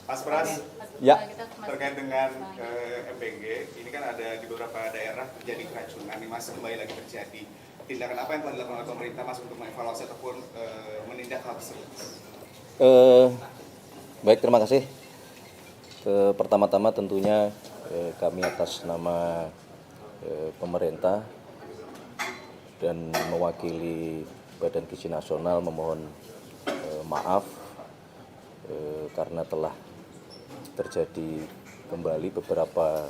Mas Pras, Ya. terkait dengan MBG, ini kan ada di beberapa daerah terjadi keracunan nih Mas, kembali lagi terjadi. Tindakan apa yang telah dilakukan oleh pemerintah Mas untuk mengevaluasi ataupun menindak hal tersebut? Baik, terima kasih. Pertama-tama tentunya kami atas nama pemerintah dan mewakili Badan Gizi Nasional memohon maaf karena telah terjadi kembali beberapa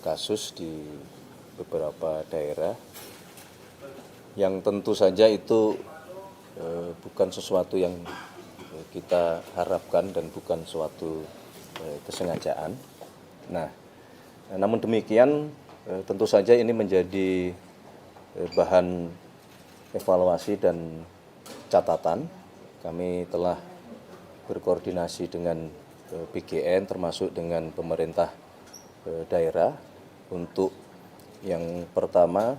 kasus di beberapa daerah yang tentu saja itu bukan sesuatu yang kita harapkan dan bukan suatu kesengajaan. Nah, namun demikian tentu saja ini menjadi bahan evaluasi dan catatan. Kami telah berkoordinasi dengan BGN termasuk dengan pemerintah daerah untuk yang pertama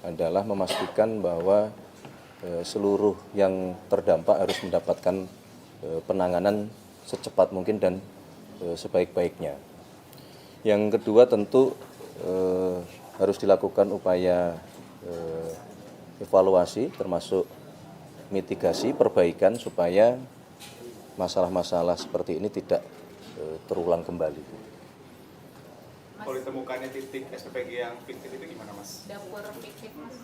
adalah memastikan bahwa seluruh yang terdampak harus mendapatkan penanganan secepat mungkin dan sebaik-baiknya. Yang kedua tentu harus dilakukan upaya evaluasi termasuk mitigasi, perbaikan supaya masalah-masalah seperti ini tidak terulang kembali. Kalau ditemukannya titik SPPG yang fiktif itu gimana Mas? Dapur fiktif Mas.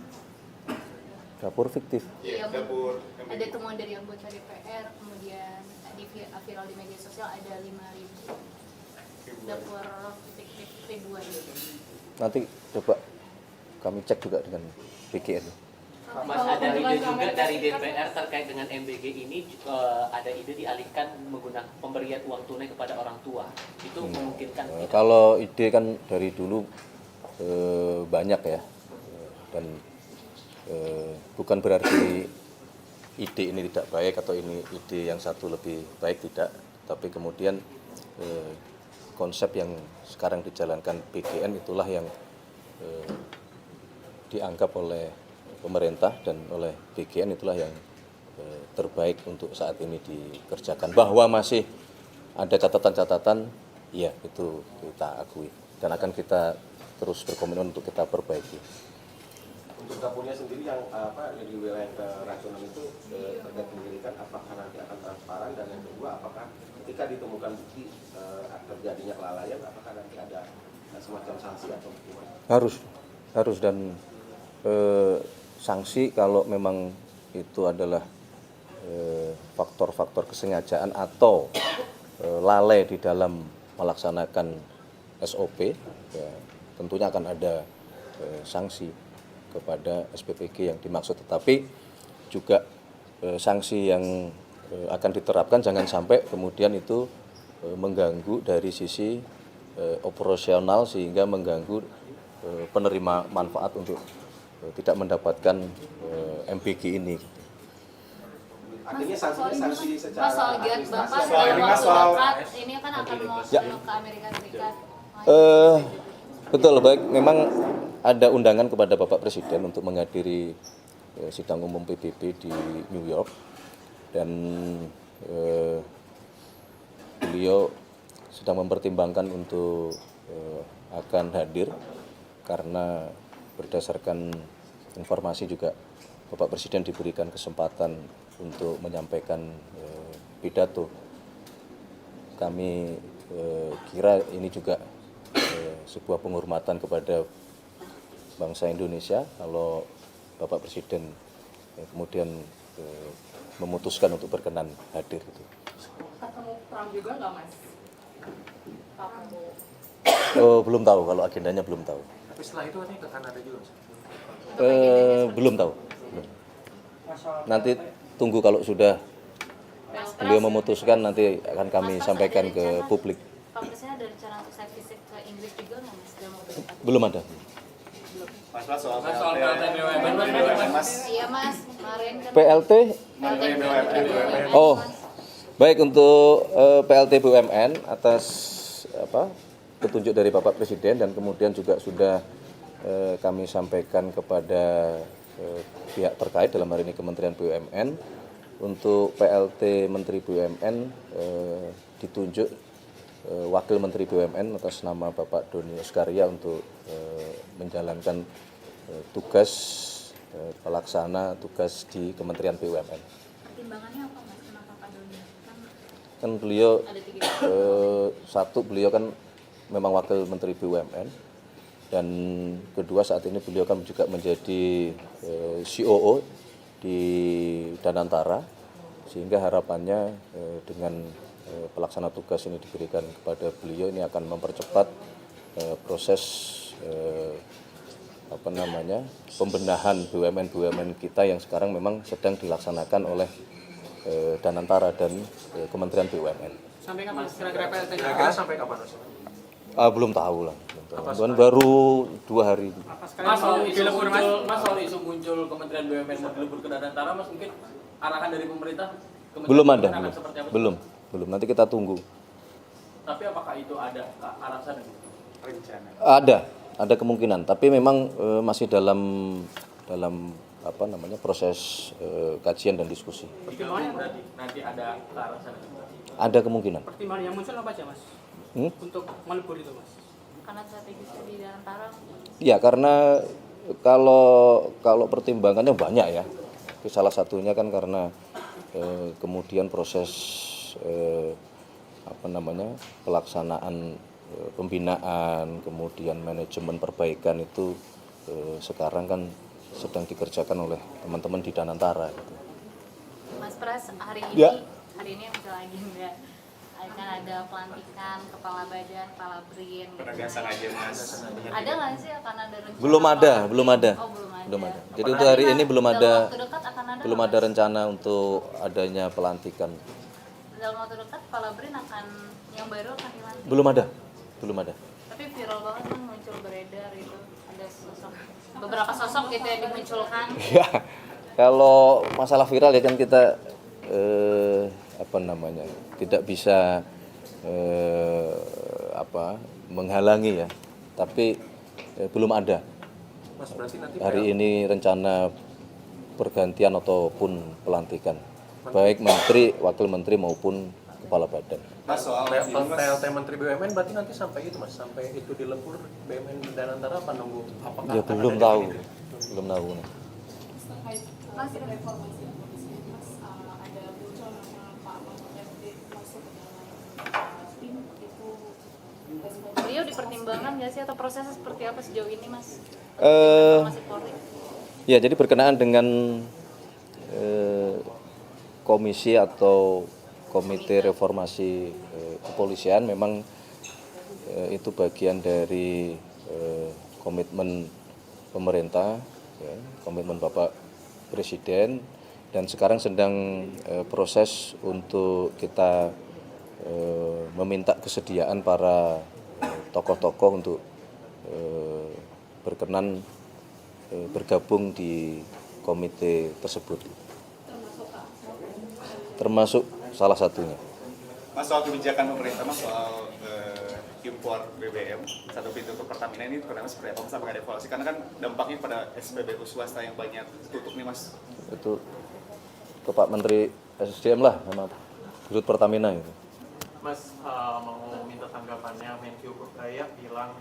Dapur fiktif? Iya, dapur MBG. Ada temuan dari anggota DPR, kemudian di viral di media sosial ada 5.000 dapur fiktif ribuan. Nanti coba kami cek juga dengan BGN. Mas, ada ide juga dari DPR terkait dengan MBG ini, ada ide dialihkan menggunakan pemberian uang tunai kepada orang tua. Itu memungkinkan tidak? Kalau ide kan dari dulu banyak ya, dan bukan berarti ide ini tidak baik atau ini ide yang satu lebih baik, tidak. Tapi kemudian konsep yang sekarang dijalankan BGN itulah yang dianggap oleh pemerintah dan oleh BGN itulah yang terbaik untuk saat ini dikerjakan. Bahwa masih ada catatan-catatan, ya itu kita akui dan akan kita terus berkomitmen untuk kita perbaiki. Untuk dapurnya sendiri yang di wilayah keracunan itu terkait penyelidikan, apakah nanti akan transparan, dan yang kedua apakah ketika ditemukan bukti terjadinya kelalaian, apakah nanti ada semacam sanksi atau hukuman? Harus dan sanksi kalau memang itu adalah faktor-faktor kesengajaan atau lalai di dalam melaksanakan SOP, ya, tentunya akan ada sanksi kepada SPPG yang dimaksud. Tetapi juga sanksi yang akan diterapkan jangan sampai kemudian itu mengganggu dari sisi operasional sehingga mengganggu penerima manfaat untuk tidak mendapatkan MBG ini. Artinya sanksi secara Mas, soal giat Bapak Soal ini, Mas, dalam soal- waktu dekat ini kan akan mau Ya. ke Amerika Serikat. Betul, baik. Memang ada undangan kepada Bapak Presiden untuk menghadiri sidang umum PBB di New York, dan beliau sedang mempertimbangkan untuk akan hadir karena berdasarkan informasi juga Bapak Presiden diberikan kesempatan untuk menyampaikan pidato. Kami kira ini juga sebuah penghormatan kepada bangsa Indonesia kalau Bapak Presiden kemudian memutuskan untuk berkenan hadir. Ketemu Trump juga nggak Mas? Belum tahu, kalau agendanya belum tahu. Tapi setelah itu nanti ke Kanada juga. Belum tahu. Belum. Nanti tunggu kalau sudah beliau memutuskan, nanti akan kami sampaikan ke publik. Pak Presiden ada rencana untuk site visit ke Inggris juga nggak Mas dalam waktu dekat? Belum ada. Mas Pras, soal soal PLT BUMN Mas. Iya Mas, kemarin kan PLT? BUMN. Oh, baik, untuk PLT BUMN atas petunjuk dari Bapak Presiden dan kemudian juga sudah kami sampaikan kepada pihak terkait dalam hari ini Kementerian BUMN untuk PLT Menteri BUMN ditunjuk Wakil Menteri BUMN atas nama Bapak Doni Oskaria untuk menjalankan tugas pelaksana tugas di Kementerian BUMN. Pertimbangannya apa Mas? Kenapa Pak Doni? Kan beliau Ada 3. satu, beliau kan memang Wakil Menteri BUMN, dan kedua saat ini beliau kan juga menjadi COO di Danantara, sehingga harapannya dengan pelaksana tugas ini diberikan kepada beliau ini akan mempercepat proses pembenahan BUMN kita yang sekarang memang sedang dilaksanakan oleh Danantara dan Kementerian BUMN. Sampai kapan kira-kira PLT? Kira-kira sampai kapan Mas? Belum tahu lah, Tuan baru 2 hari. Mas, soal isu muncul Kementerian BUMN mau dilebur ke Danantara, Mas, mungkin arahan dari pemerintah Belum ada, akan seperti apa? belum. Nanti kita tunggu. Tapi apakah itu ada ke arah sana? Rencana. Ada kemungkinan, tapi memang masih dalam proses kajian dan diskusi. Pertimbangannya berarti nanti ada ke arah sana. Ada kemungkinan. Pertimbangan yang muncul apa aja Mas? Untuk melebur itu Mas? Karena strategisnya di antara Ya, karena kalau pertimbangannya banyak ya. Salah satunya kan karena kemudian proses pelaksanaan pembinaan, kemudian manajemen perbaikan itu sekarang kan sedang dikerjakan oleh teman-teman di Danantara. Gitu. Mas Pras, hari Ya. ini yang muncul lagi enggak akan ada pelantikan kepala badan, kepala BRIN. Penegasan aja Mas. Ada nggak sih akan ada rencana? Belum ada. Oh, belum ada. Jadi untuk hari ini belum Dalam ada waktu dekat akan ada belum nggak, ada Mas? rencana untuk adanya pelantikan. Dalam waktu dekat kepala BRIN akan yang baru akan dilantik. Belum ada. Tapi viral banget kan muncul beredar itu ada beberapa sosok gitu yang dimunculkan. Ya, kalau masalah viral ya kan kita tidak bisa menghalangi ya. Tapi belum ada. Mas, berarti nanti Hari ini rencana pergantian ataupun pelantikan, baik menteri, wakil menteri maupun kepala badan. Mas, soal ini, Mas. PLT Menteri BUMN berarti nanti sampai itu Mas, sampai itu dilebur BUMN Danantara apa nunggu? Apakah Ya akan belum ada tahu. definisi? Belum tahu. Mas, reformasi polisi, Mas, ada muncul nama Pak Mahfud MD masuk ke dalam tim itu. Beliau dipertimbangkan nggak sih atau prosesnya seperti apa sejauh ini Mas? Eh, Reformasi Polri. Ya, jadi berkenaan dengan komisi atau komite reformasi kepolisian, memang itu bagian dari komitmen pemerintah, ya, komitmen Bapak Presiden, dan sekarang sedang proses untuk kita meminta kesediaan para tokoh-tokoh untuk berkenan bergabung di komite tersebut. Termasuk salah satunya. Mas, soal kebijakan pemerintah Mas soal impor BBM satu pintu untuk Pertamina ini pertama seperti apa Mas, apakah ada evaluasi? Karena kan dampaknya pada SPBU swasta yang banyak tutup nih Mas. Itu ke Pak Menteri SDM lah, sama Dirut Pertamina itu. Mas, mau minta tanggapannya. Menkyu Purkaya bilang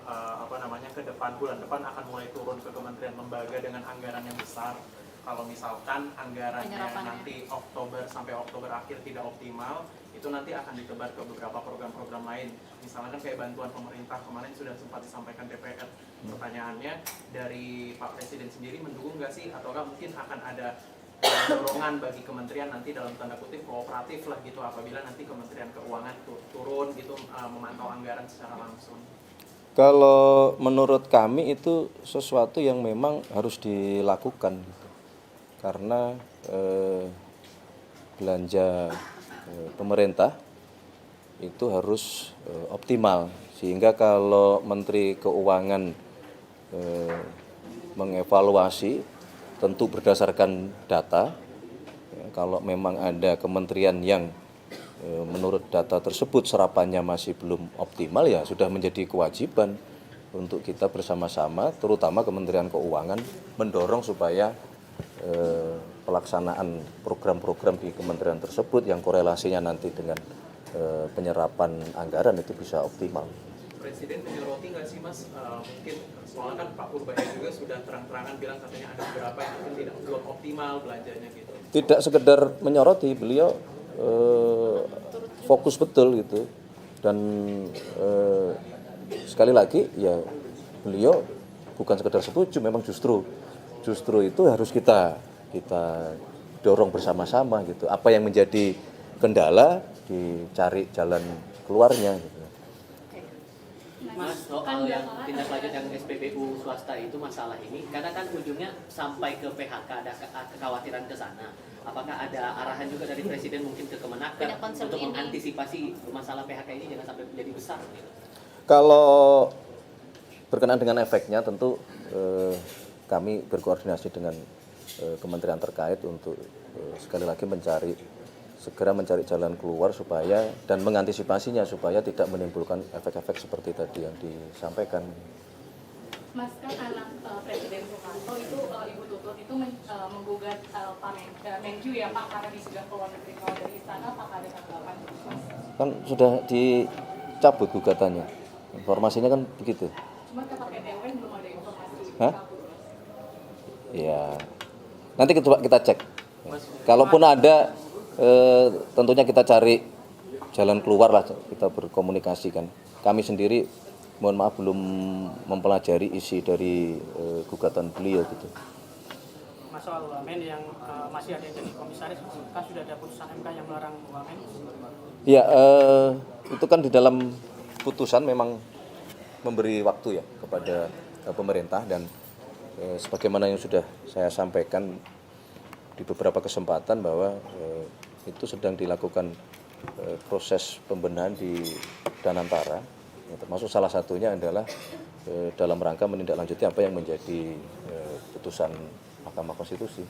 ke depan, bulan depan akan mulai turun ke kementerian lembaga dengan anggaran yang besar. Kalau misalkan anggarannya Penyerapannya. nanti Oktober sampai Oktober akhir tidak optimal, itu nanti akan ditebar ke beberapa program-program lain. Misalnya kan kayak bantuan pemerintah kemarin sudah sempat disampaikan DPR. Pertanyaannya, dari Pak Presiden sendiri mendukung nggak sih, ataukah mungkin akan ada dorongan bagi kementerian nanti dalam tanda kutip kooperatif lah gitu apabila nanti Kementerian Keuangan turun gitu memantau anggaran secara langsung. Kalau menurut kami itu sesuatu yang memang harus dilakukan gitu. Karena belanja pemerintah itu harus optimal, sehingga kalau Menteri Keuangan mengevaluasi tentu berdasarkan data, ya, kalau memang ada kementerian yang menurut data tersebut serapannya masih belum optimal, ya sudah menjadi kewajiban untuk kita bersama-sama, terutama Kementerian Keuangan, mendorong supaya pelaksanaan program-program di kementerian tersebut yang korelasinya nanti dengan penyerapan anggaran itu bisa optimal. Presiden menyoroti nggak sih Mas, mungkin soalnya kan Pak Purbaya juga sudah terang-terangan bilang katanya ada beberapa yang mungkin belum optimal belanjanya gitu. Tidak sekedar menyoroti, beliau fokus betul gitu, dan sekali lagi ya beliau bukan sekedar setuju, memang justru itu harus kita dorong bersama-sama gitu. Apa yang menjadi kendala dicari jalan keluarnya gitu. Mas, soal yang tindak lanjut yang SPBU swasta itu masalah ini, karena kan ujungnya sampai ke PHK, ada kekhawatiran ke sana. Apakah ada arahan juga dari Presiden mungkin ke Kemenaker untuk mengantisipasi masalah PHK ini jangan sampai menjadi besar? Gitu? Kalau berkenaan dengan efeknya, tentu kami berkoordinasi dengan kementerian terkait untuk sekali lagi segera mencari jalan keluar supaya dan mengantisipasinya supaya tidak menimbulkan efek-efek seperti tadi yang disampaikan. Mas, kan anak Presiden Soekarno itu Ibu Tutut itu menggugat Pak Menju ya Pak, karena sudah keluar negeri kalau dari istana, apakah ada tanggapan Mas? Kan sudah dicabut gugatannya, informasinya kan begitu. Cuma kata PT UN belum ada informasi. Hah? Ya, nanti kita cek. Kalaupun ada, tentunya kita cari jalan keluar lah, kita berkomunikasi kan. Kami sendiri, mohon maaf, belum mempelajari isi dari gugatan beliau gitu. Mas, soal wamen yang masih ada yang jadi komisaris, kan sudah ada putusan MK yang melarang wamen. Ya, itu kan di dalam putusan memang memberi waktu ya kepada pemerintah, dan sebagaimana yang sudah saya sampaikan di beberapa kesempatan bahwa itu sedang dilakukan proses pembenahan di Danantara, termasuk salah satunya adalah dalam rangka menindaklanjuti apa yang menjadi putusan Mahkamah Konstitusi.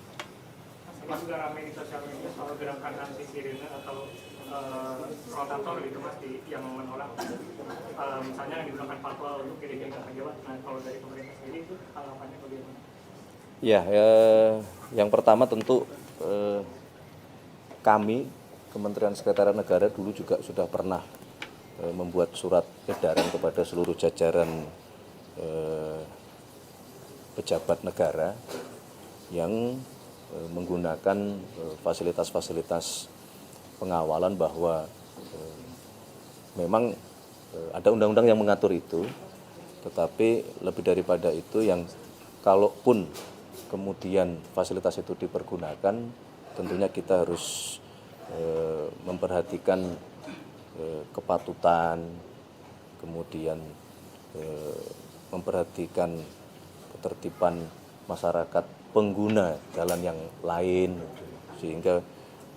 Mas, juga ramai di sosial media soal gerakan anti sirine atau rotator gitu Mas, yang menolak misalnya yang digunakan fatwa untuk kirim-kirim ke Jawa. Nah, kalau dari pemerintah sendiri itu tanggapannya bagaimana? Ya, yang pertama tentu kami Kementerian Sekretariat Negara dulu juga sudah pernah membuat surat edaran kepada seluruh jajaran pejabat negara yang menggunakan fasilitas-fasilitas pengawalan bahwa memang ada undang-undang yang mengatur itu, tetapi lebih daripada itu yang kalaupun kemudian fasilitas itu dipergunakan, tentunya kita harus memperhatikan kepatutan, kemudian memperhatikan ketertiban masyarakat pengguna jalan yang lain, sehingga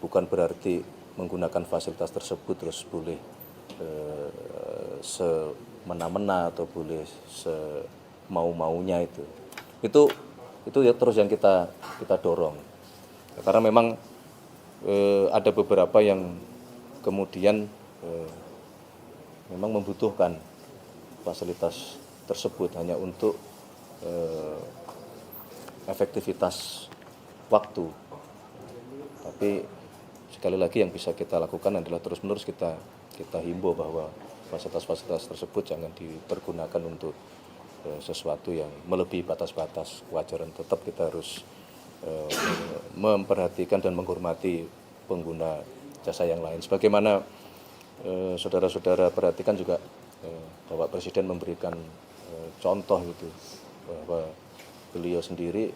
bukan berarti menggunakan fasilitas tersebut terus boleh semena-mena atau boleh semau-maunya itu ya terus yang kita dorong, karena memang ada beberapa yang kemudian memang membutuhkan fasilitas tersebut hanya untuk efektivitas waktu. Tapi sekali lagi yang bisa kita lakukan adalah terus-menerus kita himbau bahwa fasilitas-fasilitas tersebut jangan dipergunakan untuk sesuatu yang melebihi batas-batas kewajaran. Tetap kita harus memperhatikan dan menghormati pengguna jasa yang lain. Sebagaimana saudara-saudara perhatikan juga Bapak Presiden memberikan contoh gitu, bahwa beliau sendiri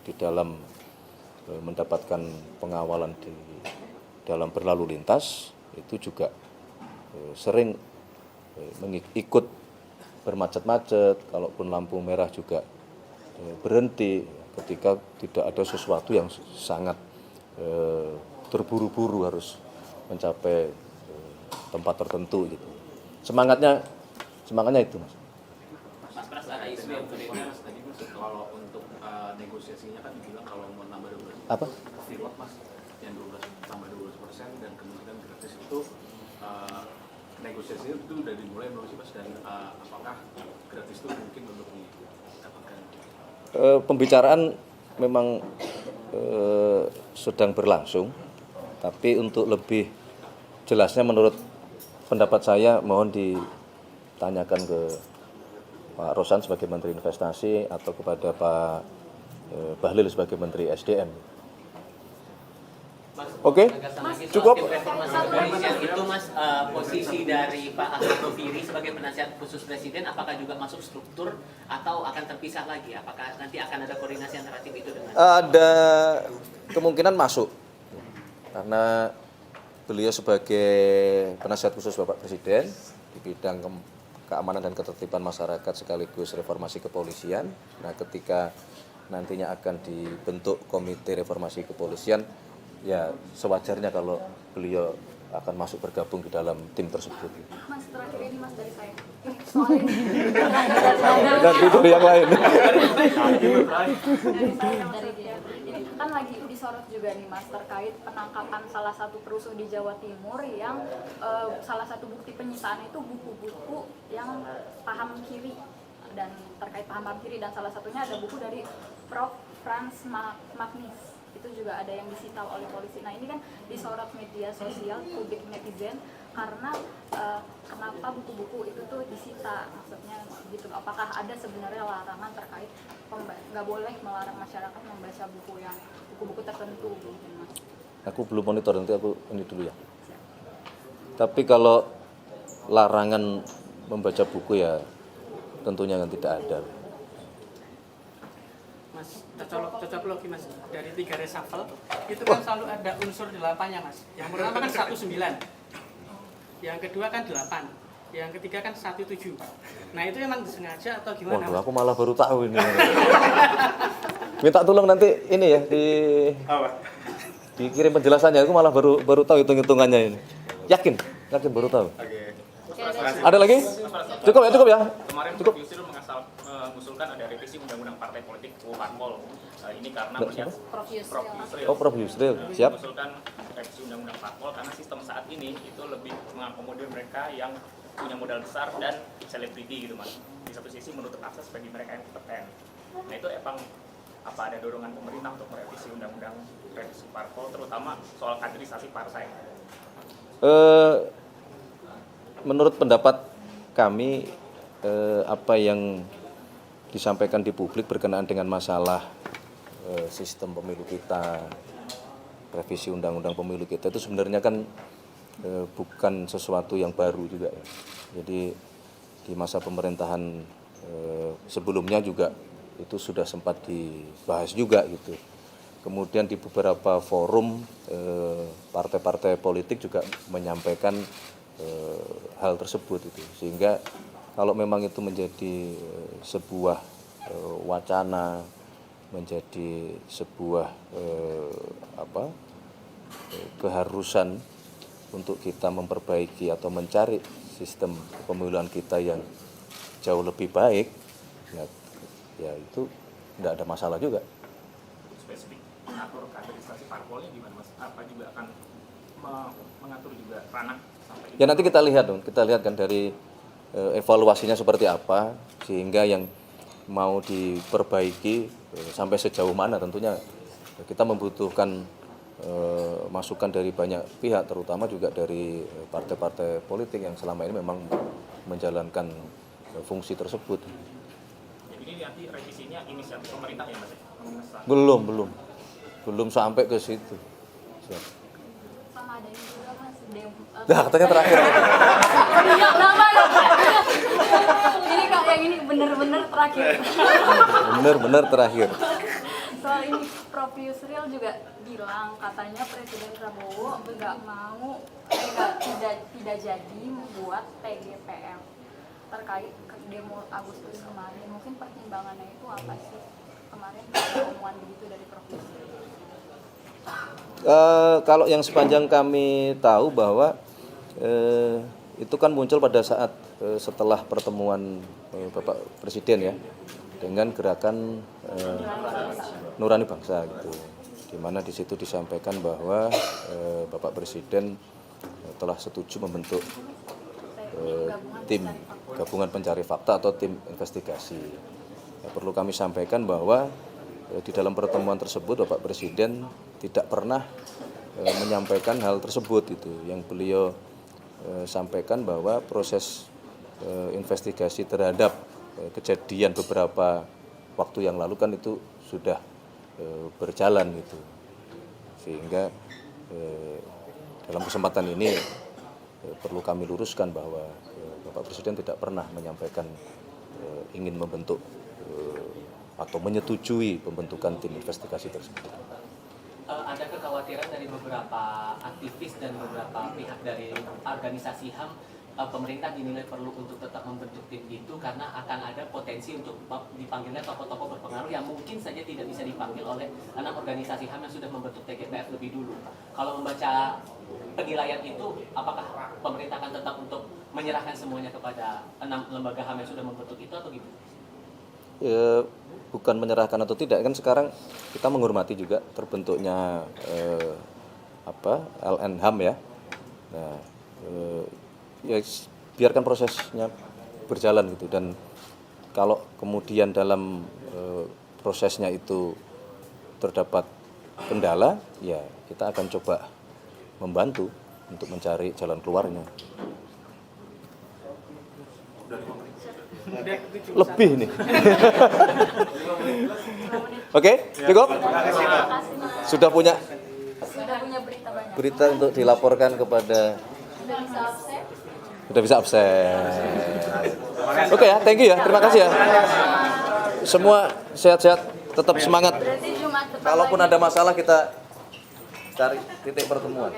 di dalam mendapatkan pengawalan di dalam berlalu lintas itu juga sering ikut bermacet-macet, kalaupun lampu merah juga berhenti ketika tidak ada sesuatu yang sangat terburu-buru harus mencapai tempat tertentu gitu. Semangatnya itu, Mas. Mas Pras, ada isu yang kedua. Mas, tadi Mas, kalau untuk negosiasinya kan dibilang kalau mau nambah 12%. Apa? Pilot Mas, yang 12 tambah 12% dan kemudian gratis itu negosiasinya itu udah dimulai belum sih Mas, dan apakah gratis itu mungkin untuk didapatkan? Pembicaraan memang sedang berlangsung, tapi untuk lebih jelasnya menurut pendapat saya mohon ditanyakan ke Pak Rosan sebagai Menteri Investasi atau kepada Pak Bahlil sebagai Menteri SDM. Mas, Oke, penegasan lagi soal cukup. tim reformasi kepolisian itu Mas, posisi dari Pak Ahmad Doviri sebagai penasihat khusus Presiden apakah juga masuk struktur atau akan terpisah lagi? Apakah nanti akan ada koordinasi antara tim itu dengan? Ada kemungkinan masuk karena beliau sebagai penasihat khusus Bapak Presiden di bidang keamanan dan ketertiban masyarakat sekaligus reformasi kepolisian. Nah, ketika nantinya akan dibentuk komite reformasi kepolisian, ya sewajarnya kalau beliau akan masuk bergabung di dalam tim tersebut. Mas, terakhir ini Mas dari saya. Ini soal ini. Ganti dari yang lain. Dari dia. Ini kan lagi disorot juga nih Mas terkait penangkapan salah satu perusuh di Jawa Timur yang salah satu bukti penyitaan itu buku-buku yang paham kiri, dan terkait paham kiri, dan salah satunya ada buku dari Prof. Franz Magnis. Itu juga ada yang disita oleh polisi. Nah, ini kan disorot media sosial, publik, netizen, karena kenapa buku-buku itu tuh disita, maksudnya gitu. Apakah ada sebenarnya larangan terkait nggak boleh melarang masyarakat membaca buku-buku tertentu mungkin, Mas? Aku belum monitor, nanti aku ini dulu ya. Tapi kalau larangan membaca buku ya tentunya yang tidak ada. Mas, cocok logi Mas, dari 3 reshuffle itu kan selalu ada unsur 8-nya Mas. Yang pertama kan 19, yang kedua kan 8, yang ketiga kan 17. Nah itu emang disengaja atau gimana? Waduh, aku malah baru tahu ini. Minta tolong nanti ini ya dikirim penjelasannya. Aku malah baru tahu hitung-hitungannya ini. Yakin baru tahu. Oke. Ada lagi? Cukup ya. Kemarin Prof. Yusril mengusulkan ada revisi undang-undang partai politik Parpol. Ini karena melihat Prof. Yusril. Oh, Prof. Yusril, siap. mengusulkan revisi undang-undang Parpol karena sistem saat ini itu lebih mengakomodir mereka yang punya modal besar dan selebriti gitu Mas. Di satu sisi menutup akses bagi mereka yang kompeten. Nah itu emang apa ada dorongan pemerintah untuk merevisi undang-undang revisi Parpol terutama soal kaderisasi partai? Menurut pendapat kami apa yang disampaikan di publik berkenaan dengan masalah sistem pemilu kita, revisi undang-undang pemilu kita itu sebenarnya kan bukan sesuatu yang baru juga ya. Jadi di masa pemerintahan sebelumnya juga itu sudah sempat dibahas juga gitu. Kemudian di beberapa forum partai-partai politik juga menyampaikan hal tersebut itu, sehingga kalau memang itu menjadi sebuah wacana, menjadi sebuah keharusan untuk kita memperbaiki atau mencari sistem pemilihan kita yang jauh lebih baik, ya itu tidak ada masalah juga. Spesifik atur kaderisasi parpolnya gimana Mas? Apa juga akan mengatur juga ranah sampai Ya nanti kita lihat kan dari evaluasinya seperti apa, sehingga yang mau diperbaiki sampai sejauh mana tentunya kita membutuhkan masukan dari banyak pihak, terutama juga dari partai-partai politik yang selama ini memang menjalankan fungsi tersebut. Jadi ini nanti revisinya inisiatif pemerintah ya Mas? Belum sampai ke situ. Sama ada ini juga Mas, Nah, katanya terakhir. Iya, nama ya. Ini Kak, yang ini bener-bener terakhir. Bener terakhir. Soal ini Prof. Yusril juga bilang katanya Presiden Prabowo tidak jadi membuat TGPM terkait demo Agustus kemarin. Mungkin pertimbangannya itu apa sih? Kemarin ada omongan begitu dari Prof. Yusril. Kalau yang sepanjang kami tahu bahwa itu kan muncul pada saat setelah pertemuan Bapak Presiden ya dengan gerakan Nurani Bangsa gitu, di mana di situ disampaikan bahwa Bapak Presiden telah setuju membentuk tim gabungan pencari fakta atau tim investigasi. Ya, perlu kami sampaikan bahwa di dalam pertemuan tersebut Bapak Presiden tidak pernah menyampaikan hal tersebut itu. Yang beliau sampaikan bahwa proses investigasi terhadap kejadian beberapa waktu yang lalu kan itu sudah berjalan gitu. Sehingga dalam kesempatan ini perlu kami luruskan bahwa Bapak Presiden tidak pernah menyampaikan ingin membentuk atau menyetujui pembentukan tim investigasi tersebut. Ada kekhawatiran dari beberapa aktivis dan beberapa pihak dari organisasi HAM, pemerintah dinilai perlu untuk tetap membentuk tim itu karena akan ada potensi untuk dipanggilnya tokoh-tokoh berpengaruh yang mungkin saja tidak bisa dipanggil oleh 6 organisasi HAM yang sudah membentuk TGPF lebih dulu. Kalau membaca penilaian itu, apakah pemerintah akan tetap untuk menyerahkan semuanya kepada 6 lembaga HAM yang sudah membentuk itu atau gitu? Bukan menyerahkan atau tidak, kan sekarang kita menghormati juga terbentuknya LNHAM ya. Nah, ya biarkan prosesnya berjalan gitu, dan kalau kemudian dalam prosesnya itu terdapat kendala, ya kita akan coba membantu untuk mencari jalan keluarnya. Lebih nih. Oke, cukup? Sudah punya berita banyak. berita untuk dilaporkan kepada. Sudah bisa absen. Sudah bisa absen. Oke ya, thank you ya, terima kasih ya. Semua sehat-sehat, tetap semangat. Berarti Jumat depan Kalaupun lagi. ada masalah kita cari titik pertemuan.